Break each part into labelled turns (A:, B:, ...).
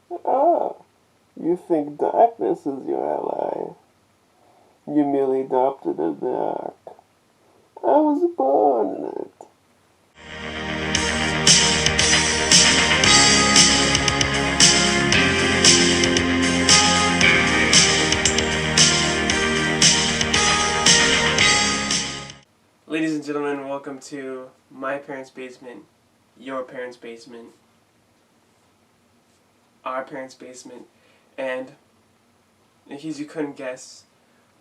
A: Ah, you think darkness is your ally. You merely adopted the dark. I was born in it.
B: Ladies and gentlemen, welcome to my parents' basement, your parents' basement, our parents' basement, and in case you couldn't guess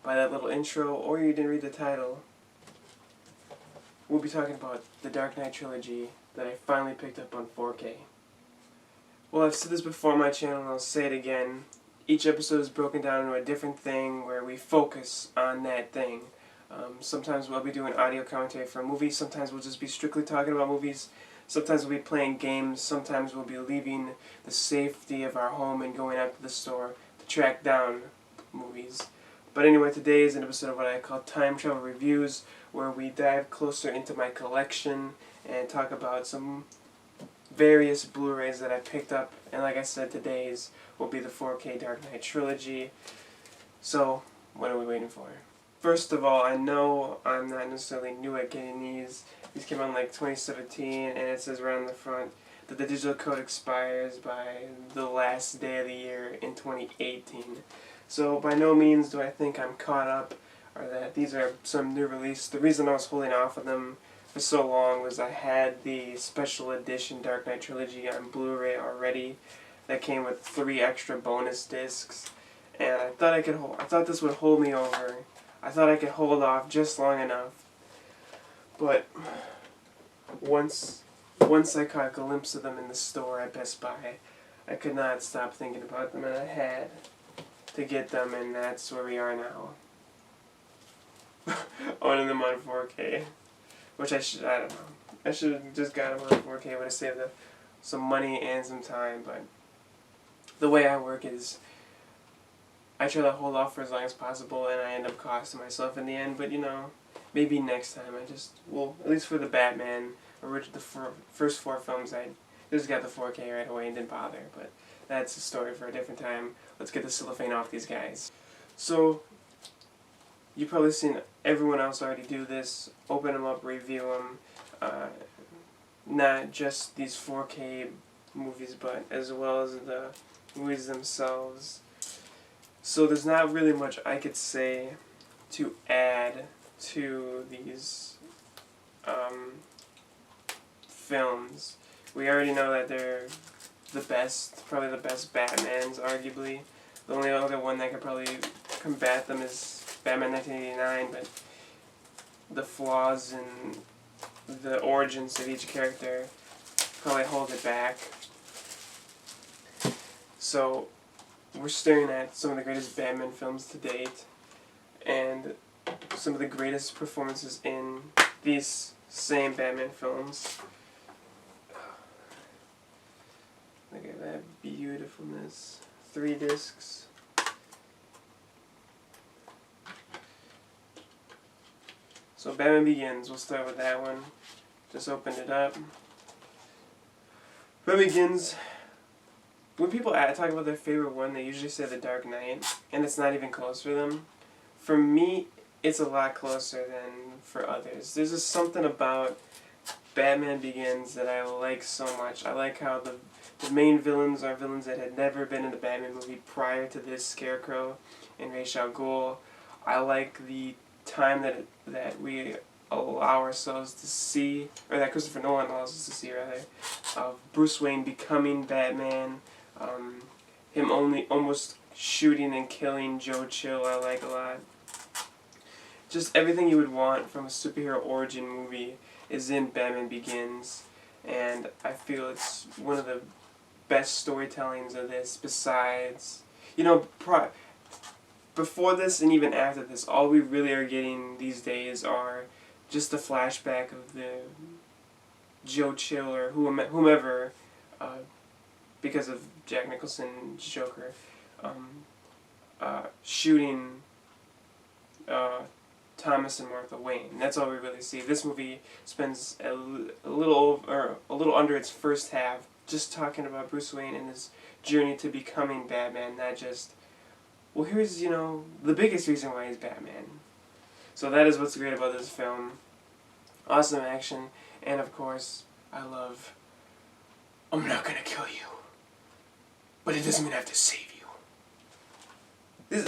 B: by that little intro or you didn't read the title, we'll be talking about the Dark Knight Trilogy that I finally picked up on 4K. Well, I've said this before on my channel and I'll say it again. Each episode is broken down into a different thing where we focus on that thing. Sometimes we'll be doing audio commentary for a movie, sometimes we'll just be strictly talking about movies, sometimes we'll be playing games, sometimes we'll be leaving the safety of our home and going out to the store to track down movies. But anyway, today is an episode of what I call Time Travel Reviews, where we dive closer into my collection and talk about some various Blu-rays that I picked up. And like I said, today's will be the 4K Dark Knight Trilogy. So, what are we waiting for? First of all, I know I'm not necessarily new at getting these. These came out in like 2017, and it says right on the front that the digital code expires by the last day of the year in 2018. So by no means do I think I'm caught up, or that these are some new release. The reason I was holding off on them for so long was I had the special edition Dark Knight Trilogy on Blu-ray already that came with 3 extra bonus discs, and I thought this would hold me over. I thought I could hold off just long enough, but once I caught a glimpse of them in the store at Best Buy, I could not stop thinking about them, and I had to get them, and that's where we are now. Owning them on 4K, which I don't know. I should have just got them on 4K, would have saved some money and some time, but the way I work is I try to hold off for as long as possible, and I end up costing myself in the end. But maybe next time at least for the Batman, the first 4 films, I just got the 4K right away and didn't bother. But that's a story for a different time. Let's get the cellophane off these guys. So, you've probably seen everyone else already do this. Open them up, review them. Not just these 4K movies, but as well as the movies themselves. So there's not really much I could say to add to these films. We already know that they're the best, probably the best Batmans, arguably. The only other one that could probably combat them is Batman 1989, but the flaws in the origins of each character probably hold it back. So we're staring at some of the greatest Batman films to date, and some of the greatest performances in these same Batman films. Look at that beautifulness. 3 discs. So Batman Begins, we'll start with that one. Just opened it up. Batman Begins. When people talk about their favorite one, they usually say The Dark Knight, and it's not even close for them. For me, it's a lot closer than for others. There's just something about Batman Begins that I like so much. I like how the main villains are villains that had never been in the Batman movie prior to this, Scarecrow and Ra's al Ghul. I like the time that we allow ourselves to see, or that Christopher Nolan allows us to see, rather, of Bruce Wayne becoming Batman. Him almost shooting and killing Joe Chill, I like a lot. Just everything you would want from a superhero origin movie is in Batman Begins, and I feel it's one of the best storytellings of this, besides, before this and even after this, all we really are getting these days are just a flashback of the Joe Chill or whomever, because of Jack Nicholson's Joker, shooting Thomas and Martha Wayne. That's all we really see. This movie spends a little under its first half just talking about Bruce Wayne and his journey to becoming Batman, not just, well, here's, the biggest reason why he's Batman. So that is what's great about this film. Awesome action, and of course, I love, I'm not gonna kill you, but it doesn't mean I have to save you.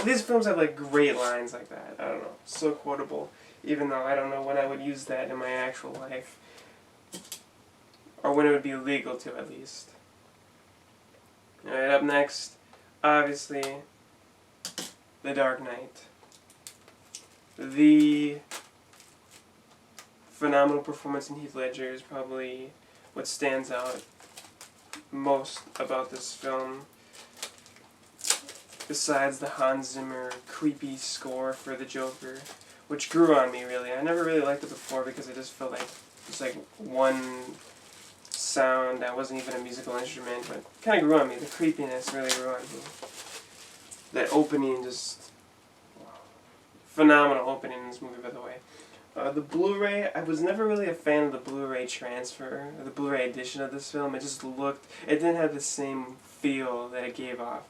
B: These films have like great lines like that. I don't know, so quotable, even though I don't know when I would use that in my actual life. Or when it would be legal to, at least. Alright, up next, obviously, The Dark Knight. The phenomenal performance in Heath Ledger is probably what stands out most about this film. Besides the Hans Zimmer creepy score for the Joker, which grew on me, really. I never really liked it before because I just felt like it was like one sound that wasn't even a musical instrument, but it kind of grew on me. The creepiness really grew on me. That opening, just phenomenal opening in this movie, by the way. The Blu-ray, I was never really a fan of the Blu-ray transfer, or the Blu-ray edition of this film. It just it didn't have the same feel that it gave off.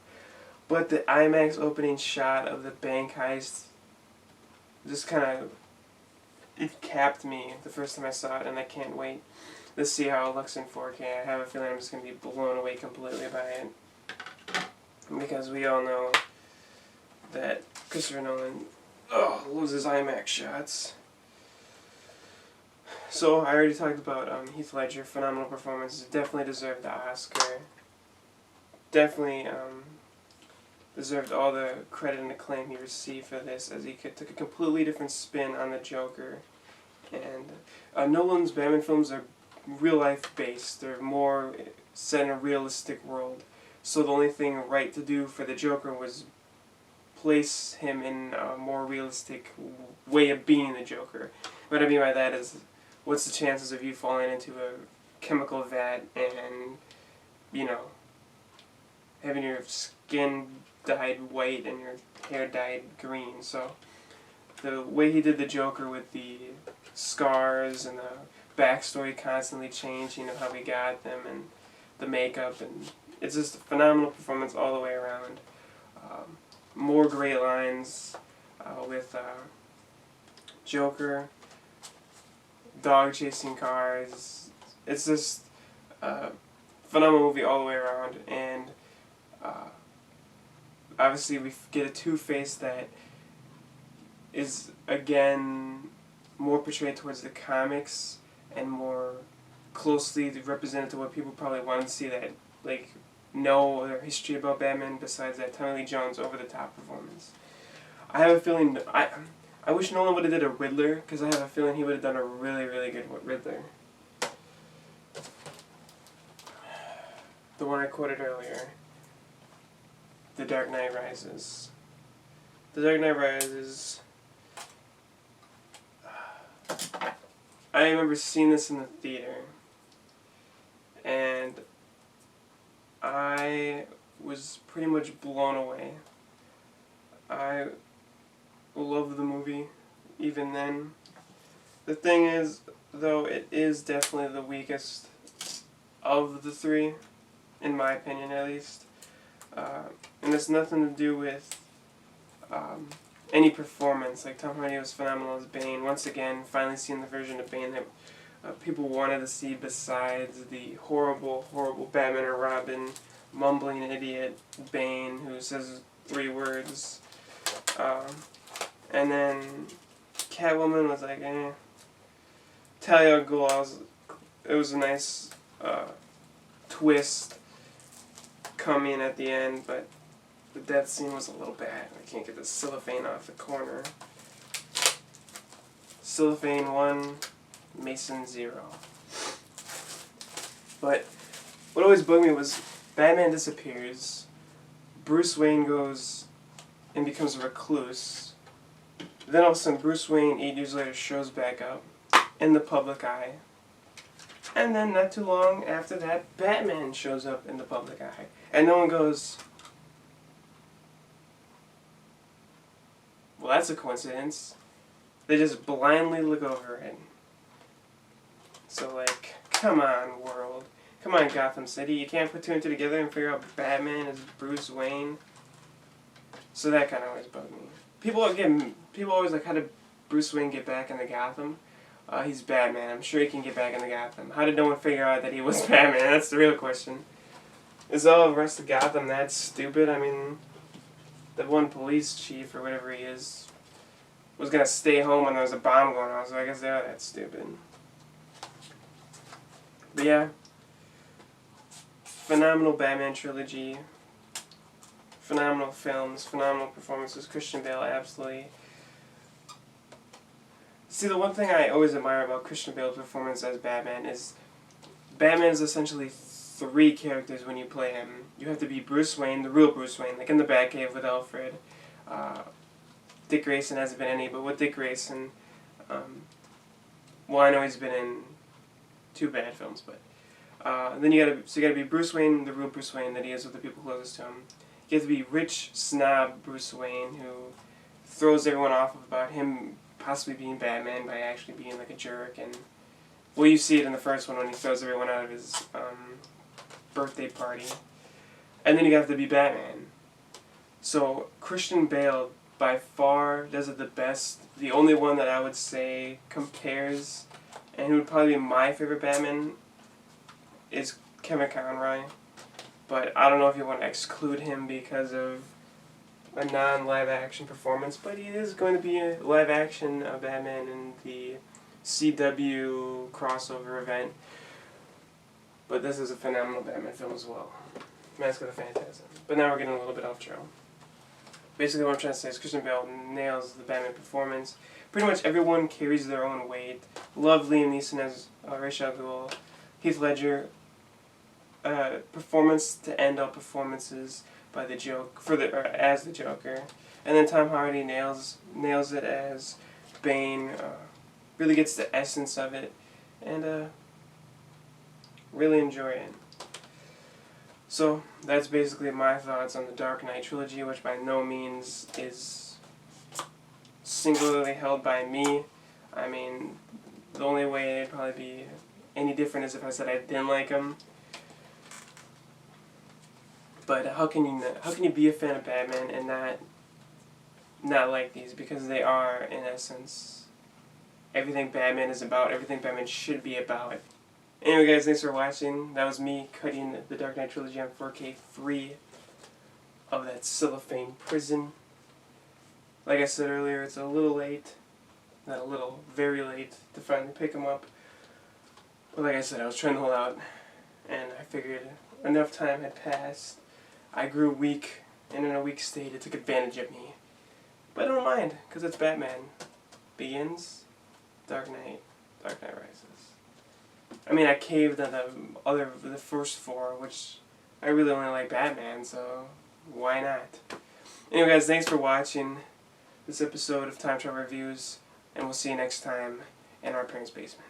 B: But the IMAX opening shot of the bank heist just kind of, it capped me the first time I saw it, and I can't wait to see how it looks in 4K. I have a feeling I'm just going to be blown away completely by it. Because we all know that Christopher Nolan loses IMAX shots. So, I already talked about Heath Ledger, phenomenal performance, definitely deserved the Oscar. Definitely deserved all the credit and acclaim he received for this, as he took a completely different spin on the Joker. And Nolan's Batman films are real-life based. They're more set in a realistic world. So the only thing right to do for the Joker was place him in a more realistic way of being the Joker. What I mean by that is, what's the chances of you falling into a chemical vat and, having your skin dyed white and your hair dyed green? So the way he did the Joker with the scars and the backstory constantly changing of how we got them and the makeup, and it's just a phenomenal performance all the way around. More great lines with Joker, dog chasing cars. It's just a phenomenal movie all the way around, and obviously we get a Two-Face that is, again, more portrayed towards the comics and more closely represented to what people probably want to see, that know their history about Batman, besides that Tommy Lee Jones over-the-top performance. I have a feeling, I wish Nolan would have did a Riddler, because I have a feeling he would have done a really, really good Riddler. The one I quoted earlier, The Dark Knight Rises. The Dark Knight Rises, I remember seeing this in the theater, and I was pretty much blown away. I loved the movie even then. The thing is, though, it is definitely the weakest of the three, in my opinion at least. And it's nothing to do with any performance. Like, Tom Hardy was phenomenal as Bane. Once again, finally seeing the version of Bane that people wanted to see, besides the horrible, horrible Batman or Robin, mumbling idiot Bane who says 3 words. And then Catwoman was like, Talia al Ghul, it was a nice twist coming at the end, but the death scene was a little bad. I can't get the cellophane off the corner. Cellophane 1, Mason 0. But what always bugged me was Batman disappears, Bruce Wayne goes and becomes a recluse, then all of a sudden Bruce Wayne 8 years later shows back up in the public eye, and then not too long after that Batman shows up in the public eye, and no one goes, well, that's a coincidence. They just blindly look over it. So, come on, world. Come on, Gotham City. You can't put two and two together and figure out Batman is Bruce Wayne. So that kind of always bugged me. People always like, how did Bruce Wayne get back into Gotham? He's Batman. I'm sure he can get back into Gotham. How did no one figure out that he was Batman? That's the real question. Is all the rest of Gotham that stupid? I mean, the one police chief or whatever he is was gonna stay home when there was a bomb going on, so I guess they're that stupid. But yeah, phenomenal Batman trilogy, phenomenal films, phenomenal performances. Christian Bale, absolutely. See, the one thing I always admire about Christian Bale's performance as Batman is essentially three characters when you play him. You have to be Bruce Wayne, the real Bruce Wayne, like in the Batcave with Alfred. Dick Grayson hasn't been any, but with Dick Grayson, well, I know he's been in 2 bad films, but then you gotta be Bruce Wayne, the real Bruce Wayne that he is with the people closest to him. You have to be rich snob Bruce Wayne who throws everyone off about him possibly being Batman by actually being like a jerk, and well, you see it in the first one when he throws everyone out of his birthday party, and then you have to be Batman. So Christian Bale by far does it the best. The only one that I would say compares, and who would probably be my favorite Batman, is Kevin Conroy. But I don't know if you want to exclude him because of a non-live action performance, but he is going to be a live action Batman in the CW crossover event. But this is a phenomenal Batman film as well. Mask of the Phantasm. But now we're getting a little bit off trail. Basically what I'm trying to say is Christian Bale nails the Batman performance. Pretty much everyone carries their own weight. Love Liam Neeson as Ra's al Ghul. Heath Ledger, performance to end all performances by the as the Joker. And then Tom Hardy nails it as Bane. Really gets the essence of it. And really enjoy it. So, that's basically my thoughts on the Dark Knight Trilogy, which by no means is singularly held by me. I mean, the only way it'd probably be any different is if I said I didn't like them. But how can you be a fan of Batman and not like these? Because they are, in essence, everything Batman is about, everything Batman should be about. Anyway guys, thanks for watching. That was me cutting the Dark Knight Trilogy on 4K free of that cellophane prison. Like I said earlier, it's a little late. Not a little, very late to finally pick them up. But like I said, I was trying to hold out, and I figured enough time had passed. I grew weak, and in a weak state it took advantage of me. But I don't mind, because it's Batman. Begins, Dark Knight Rises. I mean, I caved on the first 4, which I really only like Batman, so why not? Anyway guys, thanks for watching this episode of Time Travel Reviews, and we'll see you next time in our parents' basement.